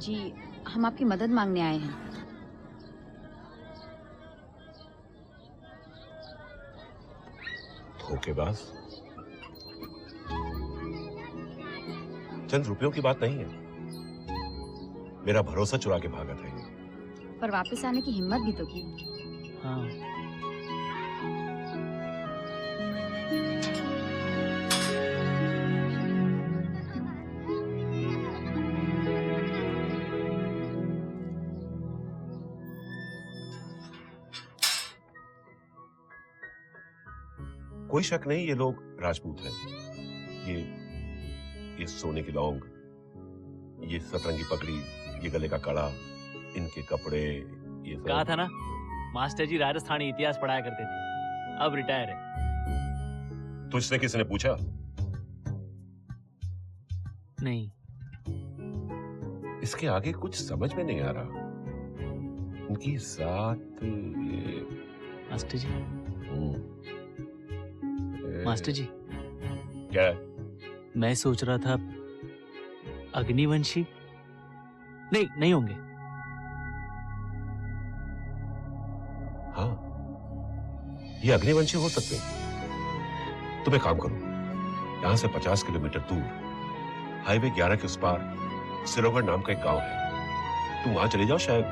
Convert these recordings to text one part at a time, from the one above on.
जी, हम आपकी मदद मांगने आए हैं। धोखेबाज। चंद रुपयों की बात नहीं है, मेरा भरोसा चुरा के भागा था ये। पर वापस आने की हिम्मत भी तो की। हाँ। कोई शक नहीं ये लोग राजपूत हैं। ये सोने की लौंग, ये सतरंगी पगड़ी, ये गले का कड़ा, इनके कपड़े, ये सब। कहा था ना, मास्टर जी राजस्थानी इतिहास पढ़ाया करते थे, अब रिटायर है। तुझसे किसी ने पूछा? नहीं। इसके आगे कुछ समझ में नहीं आ रहा। इनकी जात ये मास्टर जी। मास्टर जी, क्या? मैं सोच रहा था अग्निवंशी नहीं होंगे। हाँ, ये अग्निवंशी हो सकते हैं। तुम एक काम करो, यहां से 50 किलोमीटर दूर हाईवे 11 के उस पार सिरोगढ़ नाम का एक गांव है, तुम वहां चले जाओ, शायद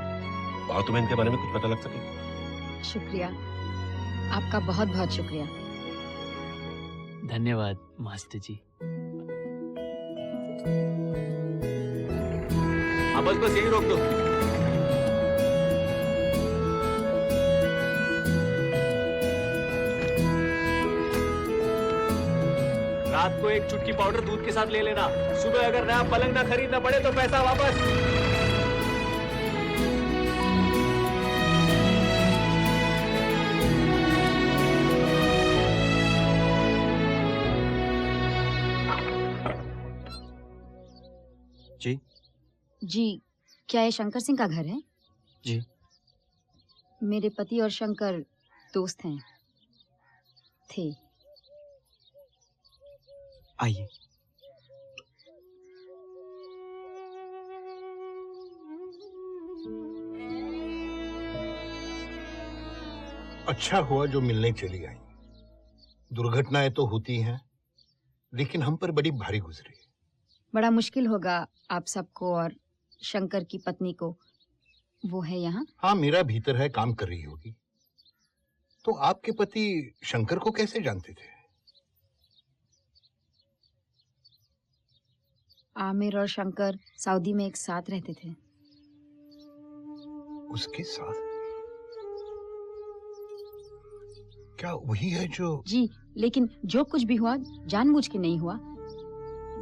वहां तुम्हें इनके बारे में कुछ पता लग सके। शुक्रिया, आपका बहुत बहुत शुक्रिया। धन्यवाद मास्टर जी। हाँ, बस यही रोक दो। रात को एक चुटकी पाउडर दूध के साथ ले लेना। सुबह अगर नया पलंग ना खरीदना पड़े तो पैसा वापस। जी जी, क्या ये शंकर सिंह का घर है? जी। मेरे पति और शंकर दोस्त हैं, थे। आइए। अच्छा हुआ जो मिलने चली आई। दुर्घटनाएं तो होती हैं, लेकिन हम पर बड़ी भारी गुजरी। बड़ा मुश्किल होगा आप सबको और शंकर की पत्नी को। वो है यहाँ? हाँ, मेरा भीतर है, काम कर रही होगी। तो आपके पति शंकर को कैसे जानते थे? आमिर और शंकर सऊदी में एक साथ रहते थे। उसके साथ? क्या वही है जो? जी, लेकिन जो कुछ भी हुआ जानबूझ के नहीं हुआ,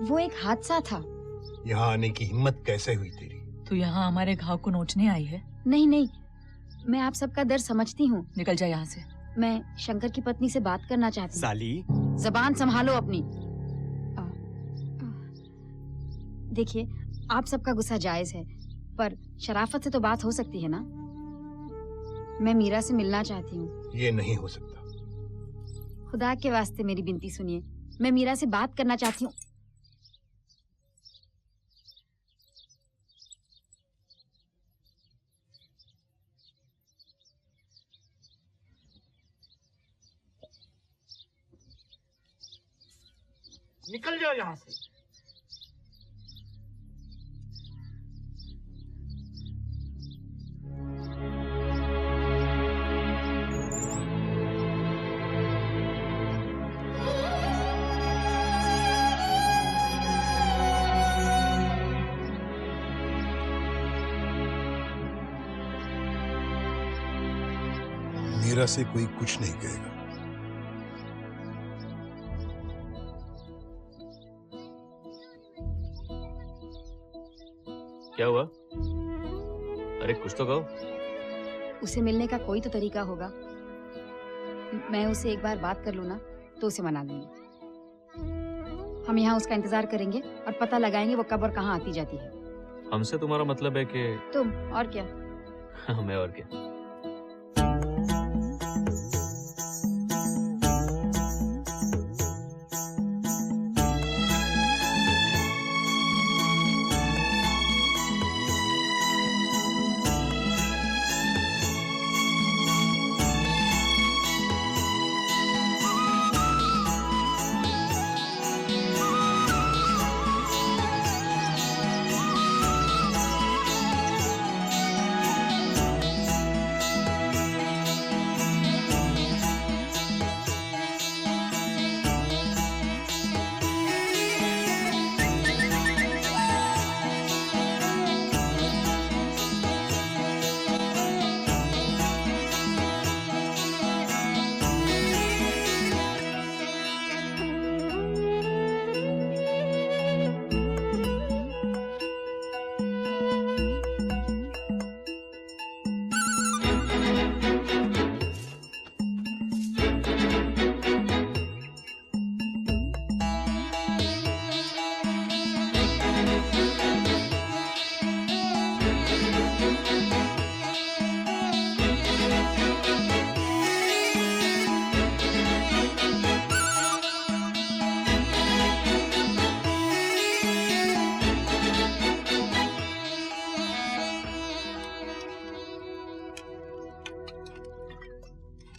वो एक हादसा था। यहाँ आने की हिम्मत कैसे हुई तेरी? तू यहाँ हमारे घाव को नोचने आई है? नहीं, मैं आप सबका दर्द समझती हूँ। निकल जा यहाँ से। मैं शंकर की पत्नी से बात करना चाहती हूँ। साली, जबान संभालो अपनी। देखिए, आप सबका गुस्सा जायज है, पर शराफत से तो बात हो सकती है ना। मैं मीरा से मिलना चाहती हूँ। ये नहीं हो सकता। खुदा के वास्ते मेरी विनती सुनिए, मैं मीरा से बात करना चाहती हूँ। निकल जाओ यहाँ से। मीरा से कोई कुछ नहीं कहेगा। क्या हुआ? अरे कुछ तो कहो। उसे मिलने का कोई तो तरीका होगा। मैं उसे एक बार बात कर लूँ ना, तो उसे मना लूंगी। हम यहाँ उसका इंतजार करेंगे और पता लगाएंगे वो कब और कहाँ आती जाती है। हमसे तुम्हारा मतलब है कि? तुम और क्या? मैं और क्या।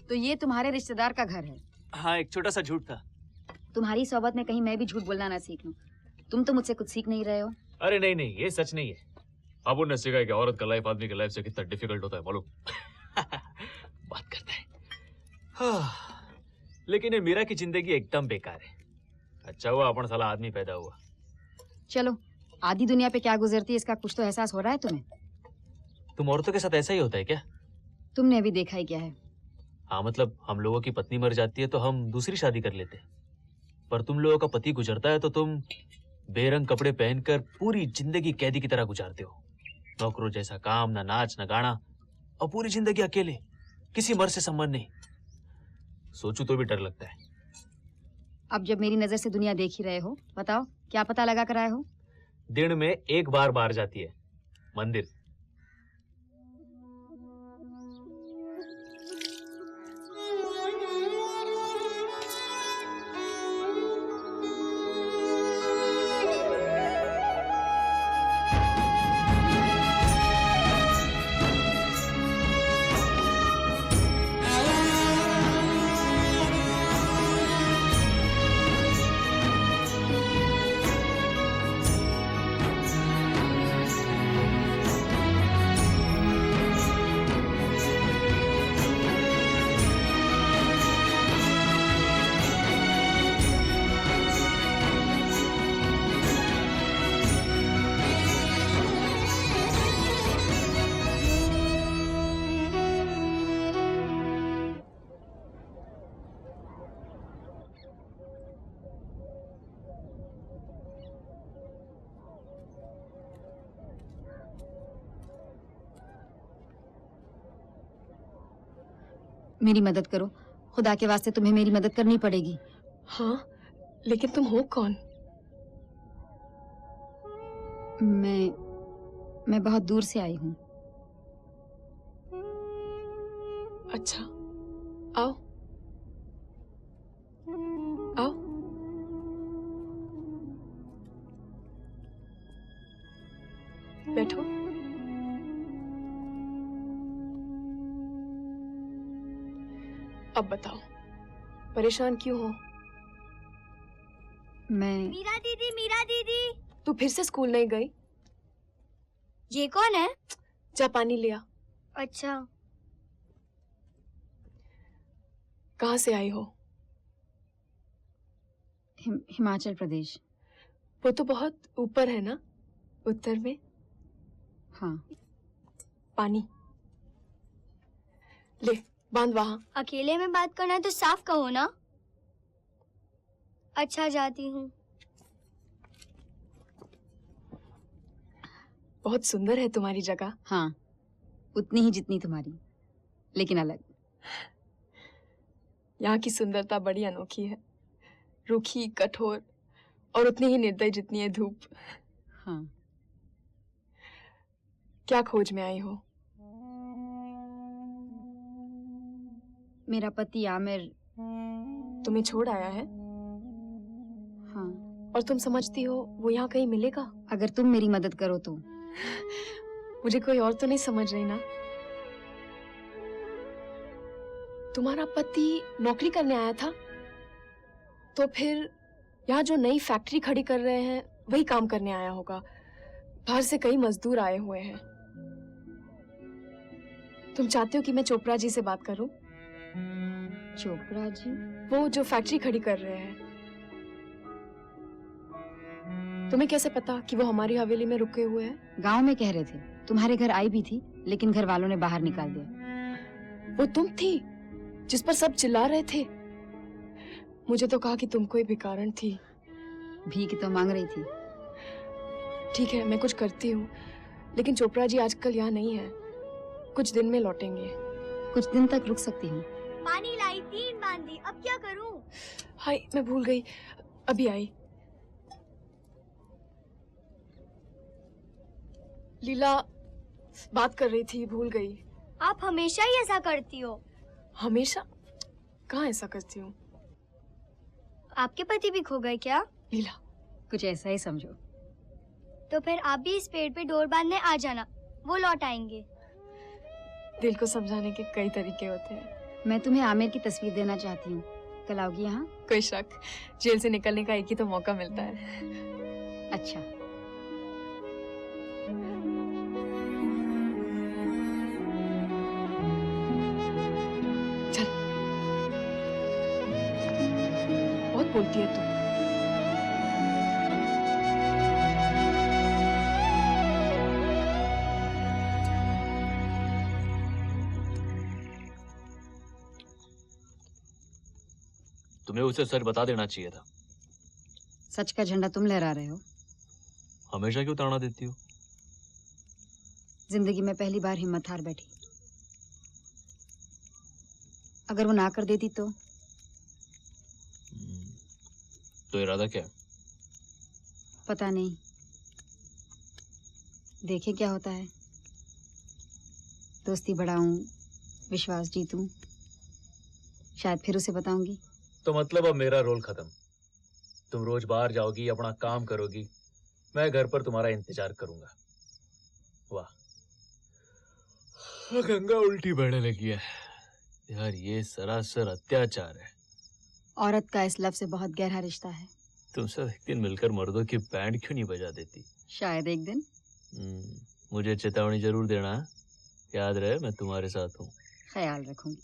तो ये तुम्हारे रिश्तेदार का घर है। हाँ, एक छोटा सा झूठ था। तुम्हारी सोबत में कहीं मैं भी झूठ बोलना ना सीख लूं। तुम तो मुझसे कुछ सीख नहीं रहे हो। अरे नहीं नहीं, ये सच नहीं है। अब उन्होंने सीखा कि औरत का लाइफ आदमी के लाइफ से कितना डिफिकल्ट होता है, मालूम। बात करता है। हाँ, लेकिन ये मीरा की जिंदगी एकदम बेकार है। अच्छा हुआ अपन साला आदमी पैदा हुआ। चलो, आधी दुनिया पे क्या गुजरती है इसका कुछ तो एहसास हो रहा है तुम्हें। तुम औरतों के साथ ऐसा ही होता है क्या? तुमने अभी देखा ही क्या है। हाँ, मतलब हम लोगों की पत्नी मर जाती है तो हम दूसरी शादी कर लेते हैं, पर तुम लोगों का पति गुजरता है तो तुम बेरंग कपड़े पहनकर पूरी जिंदगी कैदी की तरह गुजारते हो। नौकरों जैसा काम, ना नाच ना गाना, और पूरी जिंदगी अकेले, किसी मर्द से संबंध नहीं। सोचूं तो भी डर लगता है। अब जब मेरी नजर से दुनिया देख ही रहे हो, बताओ क्या पता लगा कर आए हो? दिन में एक बार बाहर जाती है, मंदिर। मेरी मदद करो, खुदा के वास्ते तुम्हें मेरी मदद करनी पड़ेगी। हाँ, लेकिन तुम हो कौन? मैं बहुत दूर से आई हूँ। अच्छा, आओ आओ। बैठो। अब बताओ, परेशान क्यों हो? मीरा दीदी। तू फिर से स्कूल नहीं गई? ये कौन है? जा पानी लिया। अच्छा। कहाँ से आई हो? हिमाचल प्रदेश। वो तो बहुत ऊपर है ना, उत्तर में। हाँ। पानी ले, बांध वहां। अकेले में बात करना है तो साफ कहो ना। अच्छा, जाती हूँ। बहुत सुंदर है तुम्हारी जगह। हाँ, उतनी ही जितनी तुम्हारी, लेकिन अलग। यहाँ की सुंदरता बड़ी अनोखी है, रूखी, कठोर और उतनी ही निर्दयी जितनी है धूप। हाँ। क्या खोज में आई हो? मेरा पति आमिर तुम्हें छोड़ आया है? हाँ। और तुम समझती हो वो यहाँ कहीं मिलेगा? अगर तुम मेरी मदद करो तो। मुझे कोई और तो नहीं समझ रही ना? तुम्हारा पति नौकरी करने आया था, तो फिर यहाँ जो नई फैक्ट्री खड़ी कर रहे हैं वही काम करने आया होगा। बाहर से कई मजदूर आए हुए हैं। तुम चाहते हो कि मैं चोपड़ा जी से बात करूं? चोपड़ा जी? वो जो फैक्ट्री खड़ी कर रहे हैं। तुम्हें कैसे पता कि वो हमारी हवेली में रुके हुए हैं? गांव में कह रहे थे, तुम्हारे घर आई भी थी, लेकिन घर वालों ने बाहर निकाल दिया। वो तुम थी जिस पर सब चिल्ला रहे थे? मुझे तो कहा कि तुम कोई भिखारन थी। भीख तो मांग रही थी। ठीक है, मैं कुछ करती हूँ, लेकिन चोपड़ा जी आजकल यहाँ नहीं है। कुछ दिन में लौटेंगे। कुछ दिन तक रुक सकती हूँ। पानी लाई, 3 बांधी, अब क्या करूं? हाय, मैं भूल गई, अभी आई। लीला बात कर रही थी, भूल गई। आप हमेशा ही ऐसा करती हो। हमेशा? कहाँ ऐसा करती हूँ? आपके पति भी खो गए क्या? लीला, कुछ ऐसा ही समझो। तो फिर आप भी इस पेड़ पे डोर बांधने आ जाना, वो लौट आएंगे। दिल को समझाने के कई तरीके होते हैं। मैं तुम्हें आमिर की तस्वीर देना चाहती हूँ। कल आओगी यहाँ? कोई शक, जेल से निकलने का एक ही तो मौका मिलता है। अच्छा। चल, बहुत बोलती है तू। तुम्हें उसे सच बता देना चाहिए था। सच का झंडा तुम लहरा रहे हो। हमेशा क्यों ताना देती हो? जिंदगी में पहली बार हिम्मत हार बैठी। अगर वो ना कर देती तो इरादा क्या है? पता नहीं, देखे क्या होता है। दोस्ती बढ़ाऊं, विश्वास जीतूं, शायद फिर उसे बताऊंगी। तो मतलब अब मेरा रोल खत्म। तुम रोज बाहर जाओगी, अपना काम करोगी, मैं घर पर तुम्हारा इंतजार करूंगा। वाह, गंगा उल्टी बहने लगी है यार। ये सरासर अत्याचार है। औरत का इस लफ्ज से बहुत गहरा रिश्ता है। तुम सब एक दिन मिलकर मर्दों की बैंड क्यों नहीं बजा देती? शायद एक दिन। मुझे चेतावनी जरूर देना, याद रहे मैं तुम्हारे साथ हूँ। ख्याल रखूंगी।